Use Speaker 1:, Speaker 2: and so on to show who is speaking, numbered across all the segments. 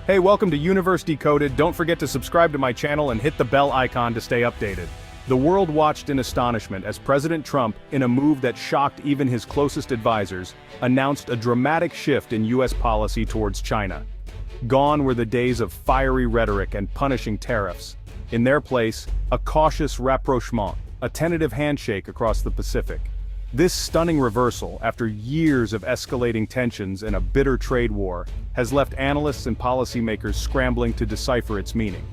Speaker 1: Hey, welcome to Universe Decoded. Don't forget to subscribe to my channel and hit the bell icon to stay updated. The world watched in astonishment as President Trump, in a move that shocked even his closest advisors, announced a dramatic shift in U.S. policy towards China. Gone were the days of fiery rhetoric and punishing tariffs. In their place, a cautious rapprochement, a tentative handshake across the Pacific. This stunning reversal, after years of escalating tensions and a bitter trade war, has left analysts and policymakers scrambling to decipher its meaning.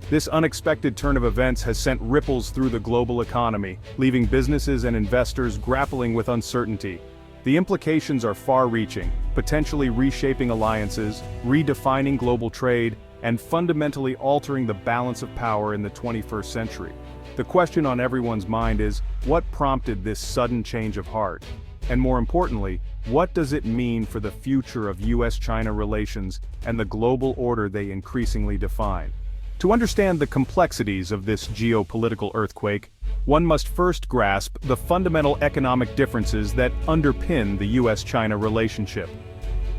Speaker 1: This unexpected turn of events has sent ripples through the global economy, leaving businesses and investors grappling with uncertainty. The implications are far-reaching, potentially reshaping alliances, redefining global trade, and fundamentally altering the balance of power in the 21st century. The question on everyone's mind is, what prompted this sudden change of heart? And more importantly, what does it mean for the future of U.S.-China relations and the global order they increasingly define? To understand the complexities of this geopolitical earthquake, one must first grasp the fundamental economic differences that underpin the U.S.-China relationship.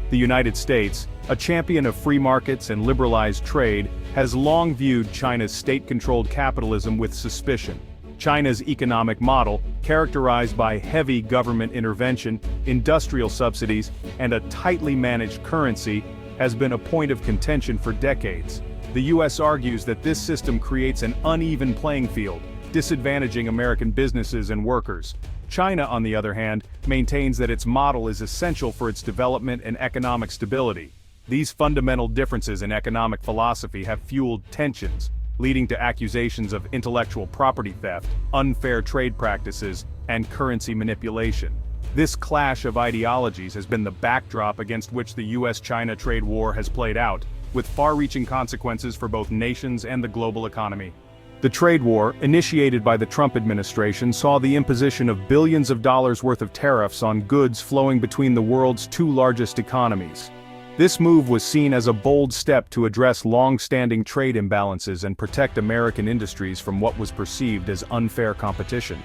Speaker 1: The United States, a champion of free markets and liberalized trade, has long viewed China's state-controlled capitalism with suspicion. China's economic model, characterized by heavy government intervention, industrial subsidies, and a tightly managed currency, has been a point of contention for decades. The U.S. argues that this system creates an uneven playing field, disadvantaging American businesses and workers. China, on the other hand, maintains that its model is essential for its development and economic stability. These fundamental differences in economic philosophy have fueled tensions, leading to accusations of intellectual property theft, unfair trade practices, and currency manipulation. This clash of ideologies has been the backdrop against which the U.S.-China trade war has played out, with far-reaching consequences for both nations and the global economy. The trade war, initiated by the Trump administration, saw the imposition of billions of dollars worth of tariffs on goods flowing between the world's two largest economies. This move was seen as a bold step to address long-standing trade imbalances and protect American industries from what was perceived as unfair competition.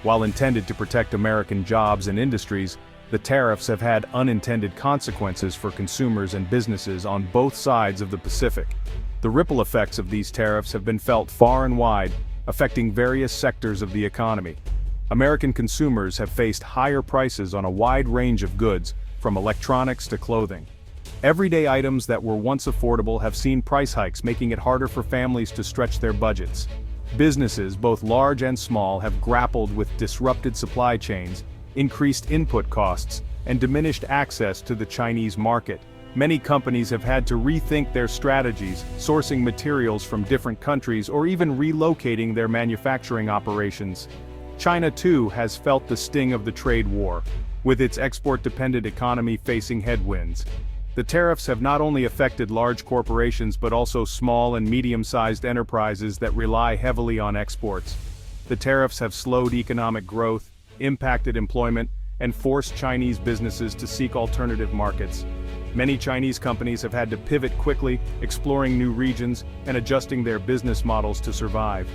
Speaker 1: While intended to protect American jobs and industries, the tariffs have had unintended consequences for consumers and businesses on both sides of the Pacific. The ripple effects of these tariffs have been felt far and wide, affecting various sectors of the economy. American consumers have faced higher prices on a wide range of goods, from electronics to clothing. Everyday items that were once affordable have seen price hikes, making it harder for families to stretch their budgets. Businesses, both large and small, have grappled with disrupted supply chains, increased input costs, and diminished access to the Chinese market. Many companies have had to rethink their strategies, sourcing materials from different countries or even relocating their manufacturing operations. China, too, has felt the sting of the trade war, with its export-dependent economy facing headwinds. The tariffs have not only affected large corporations but also small and medium-sized enterprises that rely heavily on exports. The tariffs have slowed economic growth, impacted employment, and forced Chinese businesses to seek alternative markets. Many Chinese companies have had to pivot quickly, exploring new regions and adjusting their business models to survive.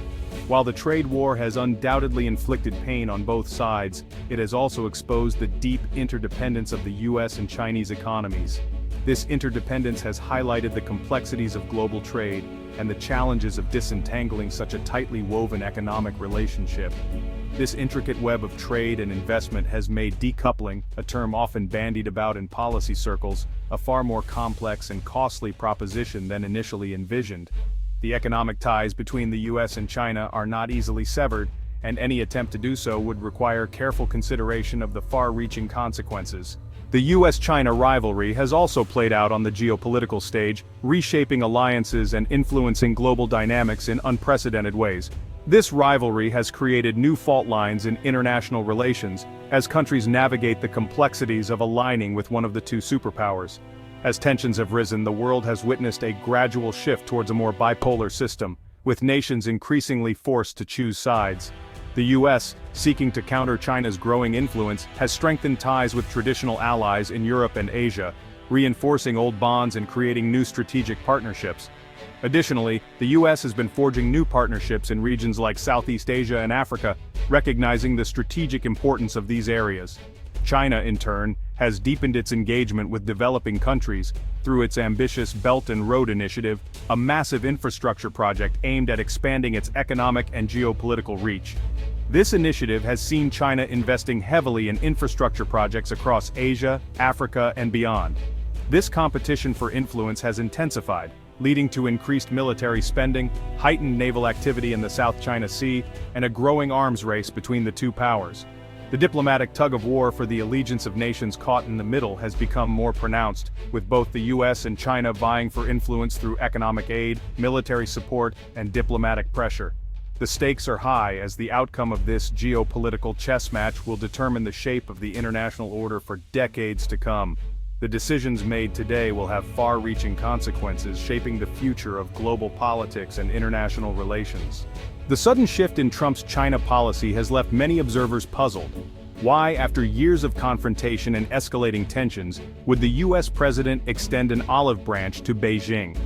Speaker 1: While the trade war has undoubtedly inflicted pain on both sides, it has also exposed the deep interdependence of the U.S. and Chinese economies. This interdependence has highlighted the complexities of global trade and the challenges of disentangling such a tightly woven economic relationship. This intricate web of trade and investment has made decoupling, a term often bandied about in policy circles, a far more complex and costly proposition than initially envisioned. The economic ties between the U.S. and China are not easily severed, and any attempt to do so would require careful consideration of the far-reaching consequences. The U.S.-China rivalry has also played out on the geopolitical stage, reshaping alliances and influencing global dynamics in unprecedented ways. This rivalry has created new fault lines in international relations, as countries navigate the complexities of aligning with one of the two superpowers. As tensions have risen, the world has witnessed a gradual shift towards a more bipolar system, with nations increasingly forced to choose sides. The U.S., seeking to counter China's growing influence, has strengthened ties with traditional allies in Europe and Asia, reinforcing old bonds and creating new strategic partnerships. Additionally, the U.S. has been forging new partnerships in regions like Southeast Asia and Africa, recognizing the strategic importance of these areas. China, in turn, has deepened its engagement with developing countries through its ambitious Belt and Road Initiative, a massive infrastructure project aimed at expanding its economic and geopolitical reach. This initiative has seen China investing heavily in infrastructure projects across Asia, Africa, and beyond. This competition for influence has intensified, leading to increased military spending, heightened naval activity in the South China Sea, and a growing arms race between the two powers. The diplomatic tug-of-war for the allegiance of nations caught in the middle has become more pronounced, with both the US and China vying for influence through economic aid, military support, and diplomatic pressure. The stakes are high as the outcome of this geopolitical chess match will determine the shape of the international order for decades to come. The decisions made today will have far-reaching consequences, shaping the future of global politics and international relations. The sudden shift in Trump's China policy has left many observers puzzled. Why, after years of confrontation and escalating tensions, would the US president extend an olive branch to Beijing?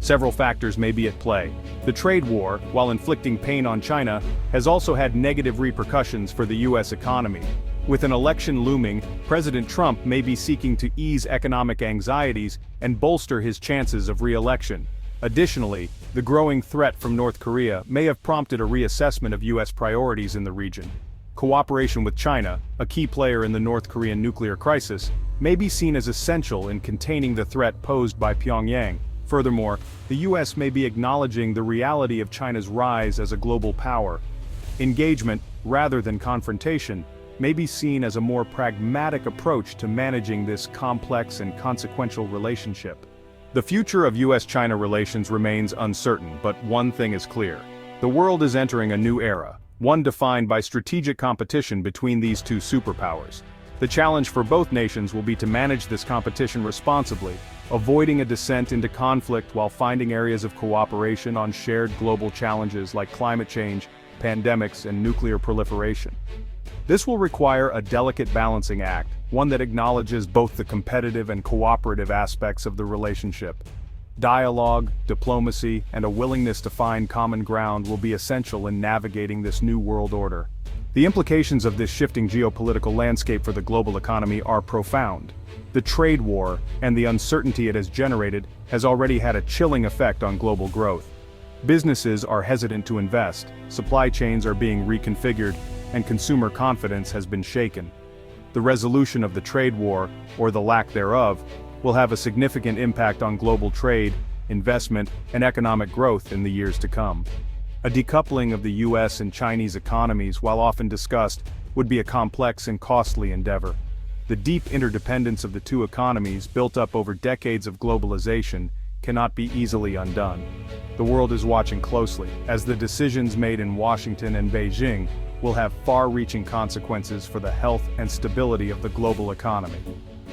Speaker 1: Several factors may be at play. The trade war, while inflicting pain on China, has also had negative repercussions for the US economy. With an election looming, President Trump may be seeking to ease economic anxieties and bolster his chances of re-election. Additionally, the growing threat from North Korea may have prompted a reassessment of US priorities in the region. Cooperation with China, a key player in the North Korean nuclear crisis, may be seen as essential in containing the threat posed by Pyongyang. Furthermore, the US may be acknowledging the reality of China's rise as a global power. Engagement, rather than confrontation, may be seen as a more pragmatic approach to managing this complex and consequential relationship. The future of US-China relations remains uncertain, but one thing is clear. The world is entering a new era, one defined by strategic competition between these two superpowers. The challenge for both nations will be to manage this competition responsibly, avoiding a descent into conflict while finding areas of cooperation on shared global challenges like climate change, pandemics, and nuclear proliferation. This will require a delicate balancing act, one that acknowledges both the competitive and cooperative aspects of the relationship. Dialogue, diplomacy, and a willingness to find common ground will be essential in navigating this new world order. The implications of this shifting geopolitical landscape for the global economy are profound. The trade war, and the uncertainty it has generated, has already had a chilling effect on global growth. Businesses are hesitant to invest, supply chains are being reconfigured, and consumer confidence has been shaken. The resolution of the trade war, or the lack thereof, will have a significant impact on global trade, investment, and economic growth in the years to come. A decoupling of the US and Chinese economies, while often discussed, would be a complex and costly endeavor. The deep interdependence of the two economies, built up over decades of globalization, cannot be easily undone. The world is watching closely, as the decisions made in Washington and Beijing will have far-reaching consequences for the health and stability of the global economy.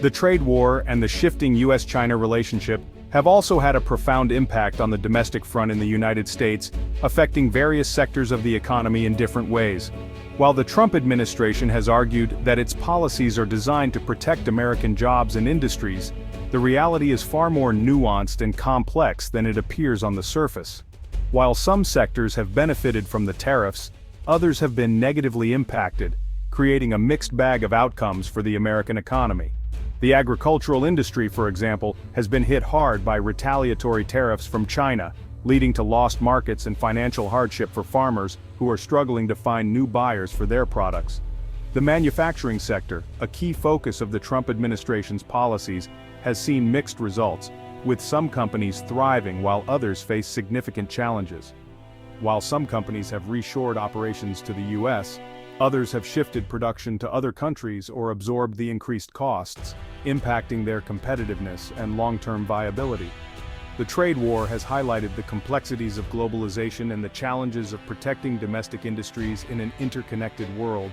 Speaker 1: The trade war and the shifting US-China relationship have also had a profound impact on the domestic front in the United States, affecting various sectors of the economy in different ways. While the Trump administration has argued that its policies are designed to protect American jobs and industries, the reality is far more nuanced and complex than it appears on the surface. While some sectors have benefited from the tariffs, others have been negatively impacted, creating a mixed bag of outcomes for the American economy. The agricultural industry, for example, has been hit hard by retaliatory tariffs from China, leading to lost markets and financial hardship for farmers who are struggling to find new buyers for their products. The manufacturing sector, a key focus of the Trump administration's policies, has seen mixed results, with some companies thriving while others face significant challenges. While some companies have reshored operations to the US, others have shifted production to other countries or absorbed the increased costs, impacting their competitiveness and long-term viability. The trade war has highlighted the complexities of globalization and the challenges of protecting domestic industries in an interconnected world,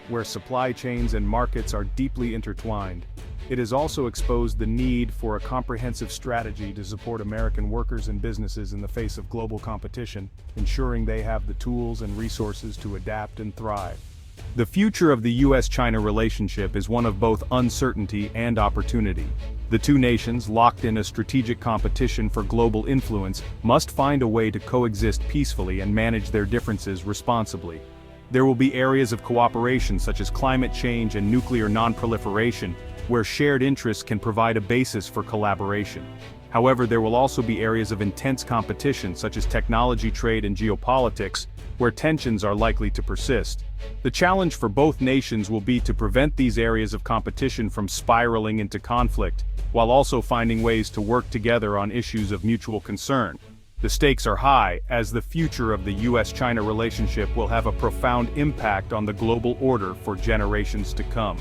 Speaker 1: where supply chains and markets are deeply intertwined. It has also exposed the need for a comprehensive strategy to support American workers and businesses in the face of global competition, ensuring they have the tools and resources to adapt and thrive. The future of the US-China relationship is one of both uncertainty and opportunity. The two nations, locked in a strategic competition for global influence, must find a way to coexist peacefully and manage their differences responsibly. There will be areas of cooperation such as climate change and nuclear non-proliferation, where shared interests can provide a basis for collaboration. However, there will also be areas of intense competition such as technology trade and geopolitics, where tensions are likely to persist. The challenge for both nations will be to prevent these areas of competition from spiraling into conflict, while also finding ways to work together on issues of mutual concern. The stakes are high, as the future of the US-China relationship will have a profound impact on the global order for generations to come.